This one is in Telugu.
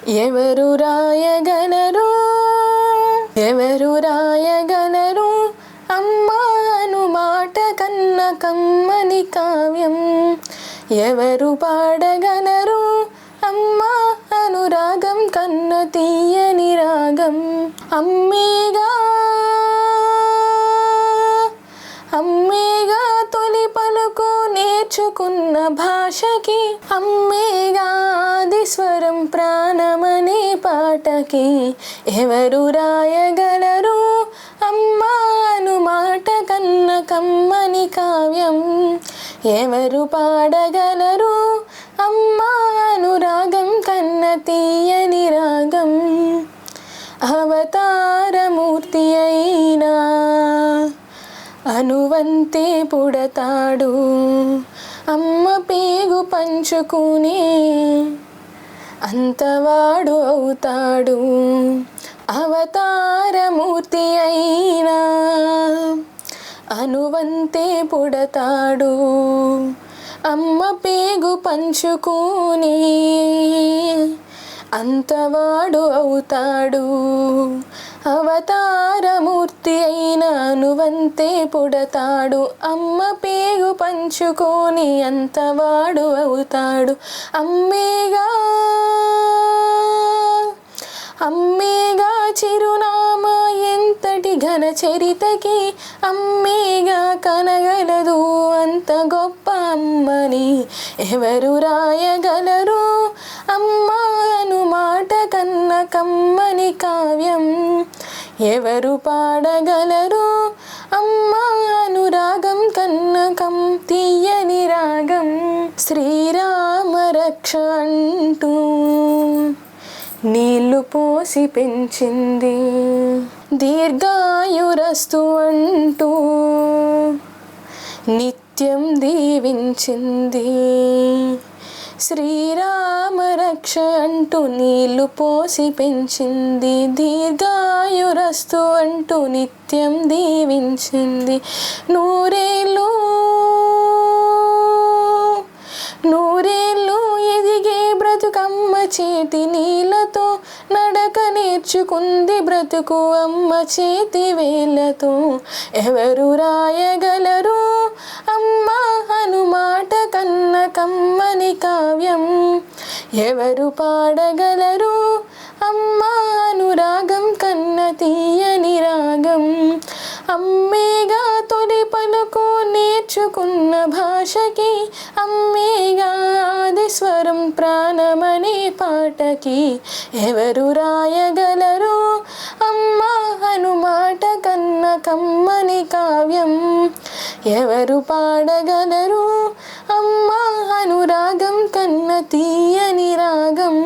ఎవరు రాయగలరు, ఎవరు రాయగలరు అమ్మాను మాట కన్న కమ్మని కావ్యం? ఎవరు పాడగలరు అమ్మా అనురాగం కన్న తీయని రాగం? అమ్మేగా అమ్మేగా తొలి పలుకు నేర్చుకున్న భాషకి, అమ్మేగా ఆది స్వరం ప్రాణమనే పాటకి. ఎవరు రాయగలరు అమ్మాను మాట కన్న కమ్మని కావ్యం? ఎవరు పాడగలరు అమ్మా అనురాగం కన్న తీయని రాగం? అవతారమూర్తి అయినా అనువంతే పుడతాడు, అమ్మ పేగు పంచుకునే అంతవాడు అవుతాడు. అవతారమూర్తి అయినా అనువంతే పుడతాడు, అమ్మ పేగు పంచుకుని అంతవాడు అవుతాడు. అవతారమూర్తి అయిన అనువంతే పుడతాడు, అమ్మ పేగు పంచుకొని అంతవాడు అవుతాడు. అమ్మేగా అమ్మేగా చిరునామా ఎంతటి ఘన చరితకి, అమ్మేగా కనగలదు అంత గొప్ప అమ్మని. ఎవరు రాయగలరు అమ్మాను మాట కన్న కమ్మని కావ్యం? ఎవరు పాడగలరు అమ్మా అనురాగం కన్న తీయని రాగం? శ్రీరామ రక్ష అంటూ నీళ్లు పోసి పెంచింది, దీర్ఘాయురస్తు అంటూ నిత్యం దీవించింది. శ్రీరామ రక్ష అంటూ నీళ్లు పోసి పెంచింది, దీర్ఘాయురస్తు అంటూ నిత్యం దీవించింది. నూరేళ్ళు నూరేళ్ళు ఎదిగే బ్రతుకమ్మ చేతి నీళ్ళతో, నడక నేర్చుకుంది బ్రతుకు అమ్మ చేతి వేళ్ళతో. ఎవరు రాయగలరు అమ్మా అనుమాట కన్న కమ్మని కావ్యం? ఎవరు పాడగలరు అమ్మా అనురాగం కన్న తీయని రాగం? అమ్మేగా తొలి పలుకు నేర్చుకున్న భాషకి, అమ్మేగా ఆది స్వరం ప్రాణమనే పాటకి. ఎవరు రాయగలరు అమ్మా అనుమాట కన్న కమ్మని కావ్యం? ఎవరు పాడగలరు అమ్మా అనురాగం కన్న తీయని రాగం?